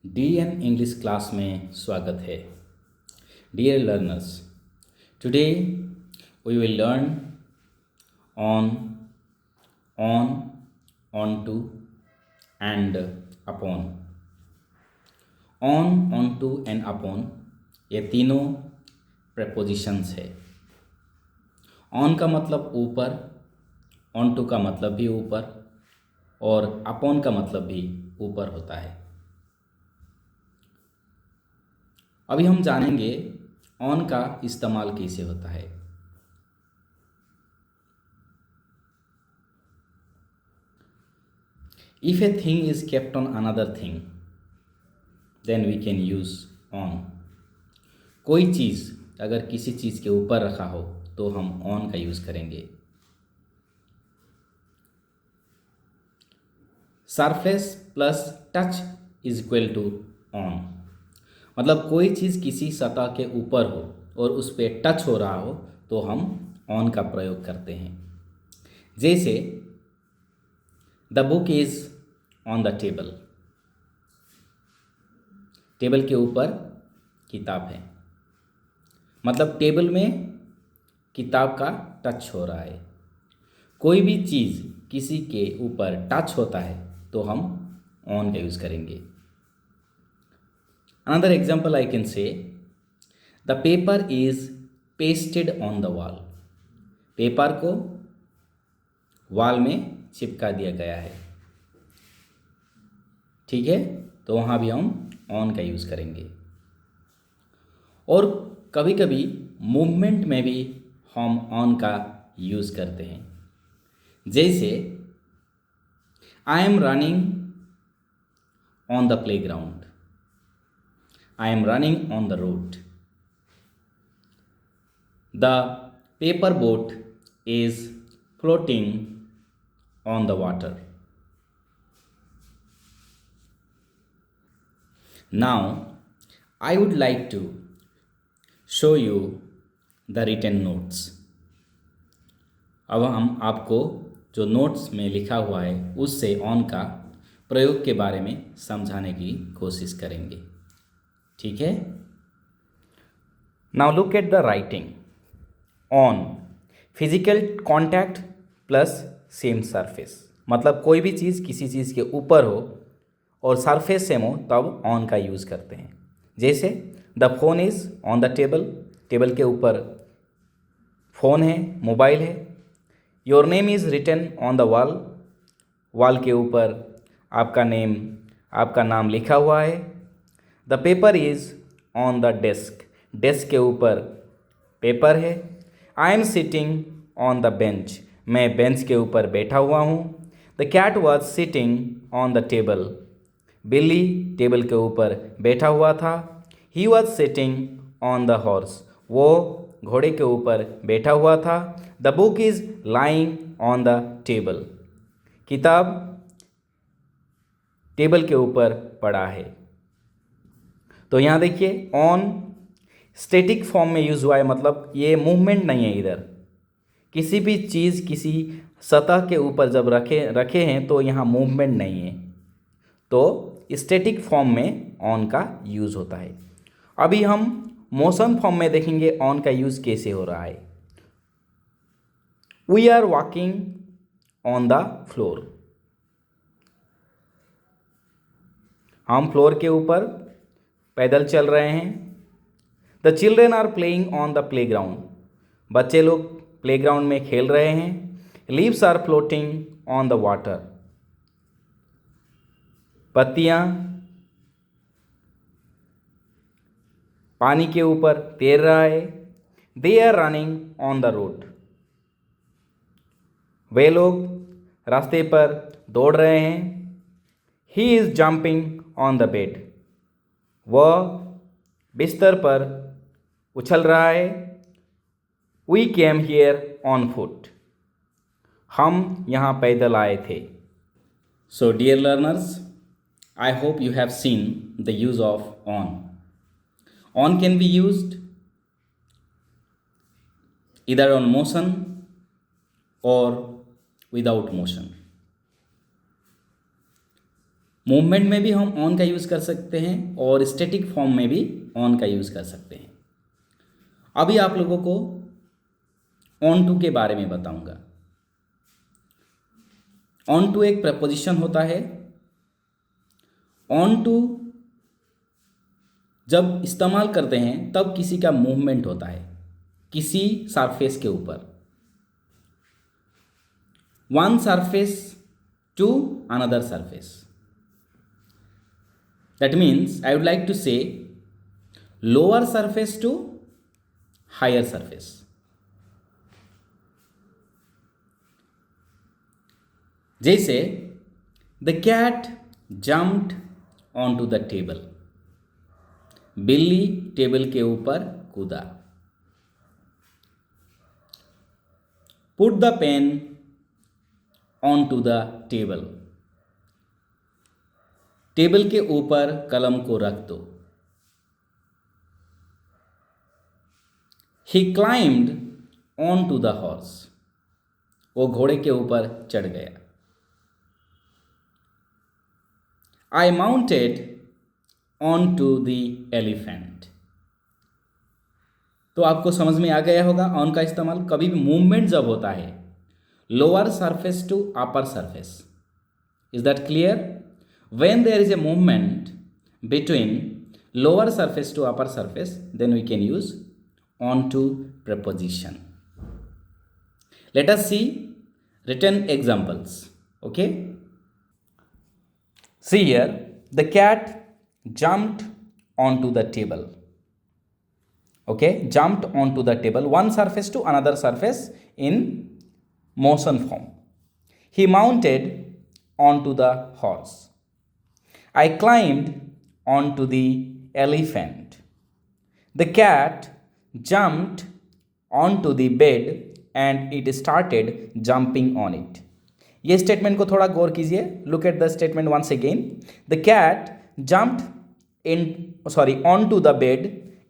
DN English class में स्वागत है। Dear learners, today we will learn on, on to and upon. On to and upon ये तीनों prepositions है। On का मतलब ऊपर, ऑन टू का मतलब भी ऊपर और अपॉन का मतलब भी ऊपर होता है। अभी हम जानेंगे ऑन का इस्तेमाल कैसे होता है। If a thing is kept on another thing then we can use on. कोई चीज़ अगर किसी चीज़ के ऊपर रखा हो तो हम ऑन का यूज़ करेंगे। Surface plus touch is equal to on. मतलब कोई चीज़ किसी सतह के ऊपर हो और उस पर टच हो रहा हो तो हम ऑन का प्रयोग करते हैं। जैसे the book is on the table. Table के ऊपर किताब है, मतलब टेबल में किताब का टच हो रहा है। कोई भी चीज़ किसी के ऊपर टच होता है तो हम ऑन का यूज़ करेंगे। Another example I can say the paper is pasted on the wall. Paper को वॉल में चिपका दिया गया है। ठीक है, तो वहाँ भी हम ऑन का यूज़ करेंगे। और कभी कभी मूवमेंट में भी हम ऑन का यूज़ करते हैं। जैसे I am running on the playground, I am running on the road. The paper boat is floating on the water. Now, I would like to show you the written notes. अब हम आपको जो notes में लिखा हुआ है उससे on का प्रयोग के बारे में समझाने की कोशिश करेंगे। ठीक है। Now look at the writing. On physical contact plus same surface. मतलब कोई भी चीज़ किसी चीज़ के ऊपर हो और सरफेस सेम हो तब ऑन का यूज़ करते हैं। जैसे the phone is on the table. Table के ऊपर फ़ोन है, मोबाइल है। Your name is written on the wall. Wall के ऊपर आपका नाम लिखा हुआ है। The paper is on the desk. Desk के ऊपर पेपर है। I am sitting on the bench. मैं बेंच के ऊपर बैठा हुआ हूँ। The cat was sitting on the table. बिल्ली टेबल के ऊपर बैठा हुआ था। He was sitting on the horse. वो घोड़े के ऊपर बैठा हुआ था। The book is lying on the table. किताब टेबल के ऊपर पड़ा है। तो यहाँ देखिए ऑन स्टैटिक फॉर्म में यूज़ हुआ है, मतलब ये मूवमेंट नहीं है। इधर किसी भी चीज़ किसी सतह के ऊपर जब रखे हैं तो यहाँ मूवमेंट नहीं है, तो स्टैटिक फॉर्म में ऑन का यूज़ होता है। अभी हम मोशन फॉर्म में देखेंगे ऑन का यूज़ कैसे हो रहा है। We are walking on the floor. हम फ्लोर के ऊपर पैदल चल रहे हैं। The children are playing on the playground. बच्चे लोग प्लेग्राउंड में खेल रहे हैं। Leaves are floating on the water. पत्तियाँ पानी के ऊपर तैर रहा है। They are running on the road. वे लोग रास्ते पर दौड़ रहे हैं। He is jumping on the bed. वह बिस्तर पर उछल रहा है। We came here on foot. हम यहाँ पैदल आए थे। So dear learners, I hope you have seen the use of on. On can be used either on motion or without motion. Movement में भी हम ऑन का यूज़ कर सकते हैं और स्टैटिक फॉर्म में भी ऑन का यूज़ कर सकते हैं। अभी आप लोगों को ऑन टू के बारे में बताऊंगा। ऑन टू एक प्रपोजिशन होता है। ऑन टू जब इस्तेमाल करते हैं तब किसी का मूवमेंट होता है किसी सरफेस के ऊपर, one surface to another surface. That means I would like to say lower surface to higher surface. जैसे the cat jumped on to the table, बिल्ली टेबल के ऊपर कूदा। Put the pen on to the table, table के ऊपर कलम को रख दो। He climbed on to the horse, वो घोड़े के ऊपर चढ़ गया। I mounted onto the elephant। तो आपको समझ में आ गया होगा ऑन का इस्तेमाल कभी भी मूवमेंट जब होता है lower surface to upper surface. Is that clear? When there is a movement between lower surface to upper surface then we can use on to preposition. Let us see written examples. Okay. See here, the cat jumped onto the table. Okay, jumped onto the table, one surface to another surface in motion form. He mounted onto the horse. I climbed onto the elephant. The cat jumped onto the bed and it started jumping on it. ये statement को थोड़ा गौर कीजिए। Look at the statement once again. The cat jumped on to the bed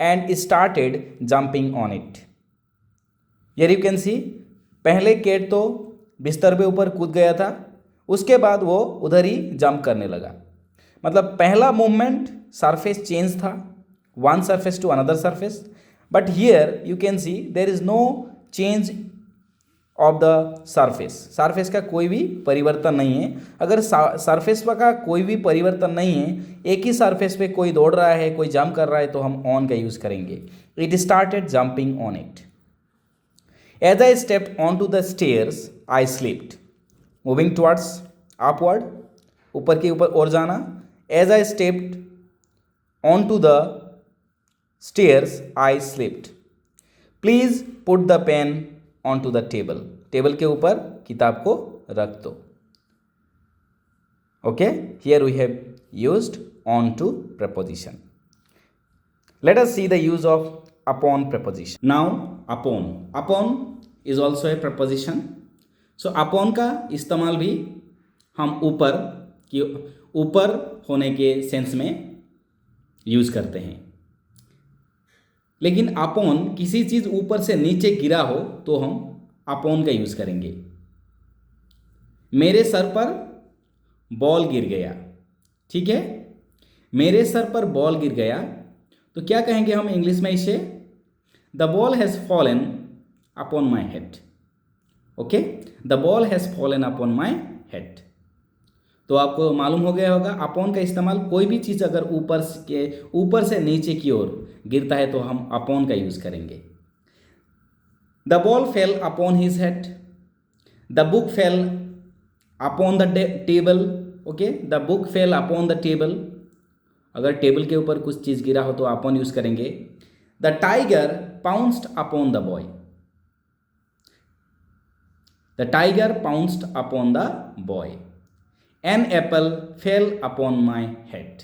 and started jumping on it. Here you can see, पहले cat तो बिस्तर पे ऊपर कूद गया था, उसके बाद वो उधर ही जंप करने लगा। मतलब पहला मूवमेंट सरफेस चेंज था, one surface to another surface, but here you can see there is no change of the surface. Surface का कोई भी परिवर्तन नहीं है। अगर सरफेस का कोई भी परिवर्तन नहीं है, एक ही सरफेस पे कोई दौड़ रहा है, कोई जंप कर रहा है, तो हम ऑन का यूज करेंगे। It started jumping on it. As I stepped on to the stairs I slipped, moving towards upward, ऊपर के ऊपर और जाना। As I stepped on to the stairs I slipped. Please put the pen on to the table, table के ऊपर किताब को रख दो। Okay, here we have used on to preposition. Let us see the use of upon preposition. Now upon is also a preposition. So upon का इस्तेमाल भी हम ऊपर होने के सेंस में यूज करते हैं। लेकिन अपॉन किसी चीज ऊपर से नीचे गिरा हो तो हम अपॉन का यूज करेंगे। मेरे सर पर बॉल गिर गया, ठीक है, मेरे सर पर बॉल गिर गया, तो क्या कहेंगे हम इंग्लिश में इसे? The ball has fallen upon my head. Okay, the ball has fallen upon my head. तो आपको मालूम हो गया होगा अपॉन का इस्तेमाल कोई भी चीज़ अगर ऊपर से नीचे की ओर गिरता है तो हम अपॉन का यूज करेंगे। The ball fell upon his head, the book fell upon the table. Okay, the book fell upon the table, अगर टेबल के ऊपर कुछ चीज़ गिरा हो तो अपॉन यूज करेंगे। The tiger pounced upon the boy, the tiger pounced upon the boy. An apple fell upon my head.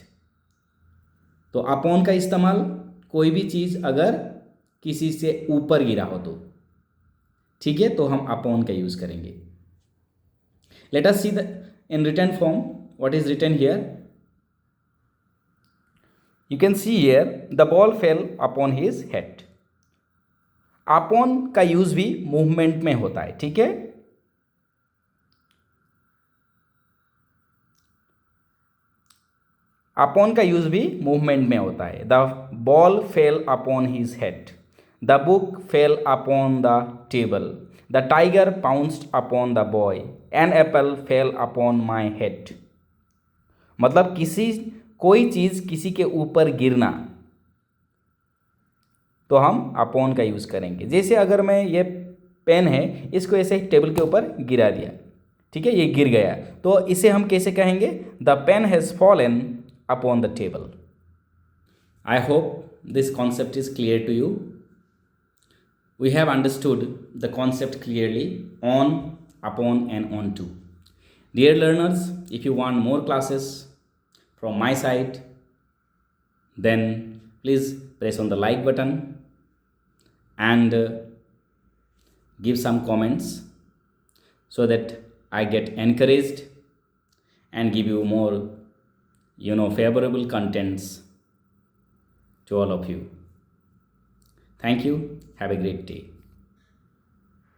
तो अपॉन का इस्तेमाल कोई भी चीज़ अगर किसी से ऊपर गिरा हो तो, ठीक है, तो हम अपॉन का यूज करेंगे। Let us see the in written form what is written here. You can see here the ball fell upon his head. Upon का यूज भी मूवमेंट में होता है, ठीक है। अपॉन का यूज भी मूवमेंट में होता है. The ball fell upon his head. The book fell upon the table. The tiger pounced upon the boy. An apple fell upon my head. मतलब कोई चीज़ किसी के ऊपर गिरना, तो हम अपॉन का यूज़ करेंगे. जैसे अगर मैं ये पेन है, इसको ऐसे टेबल के ऊपर गिरा दिया, ठीक है, ये गिर गया, तो इसे हम कैसे कहेंगे? The pen has fallen upon the table. I hope this concept is clear to you. We have understood the concept clearly on, upon and on to. Dear learners, if you want more classes from my side, then please press on the like button and give some comments so that I get encouraged and give you more, favorable contents to all of you. Thank you. Have a great day.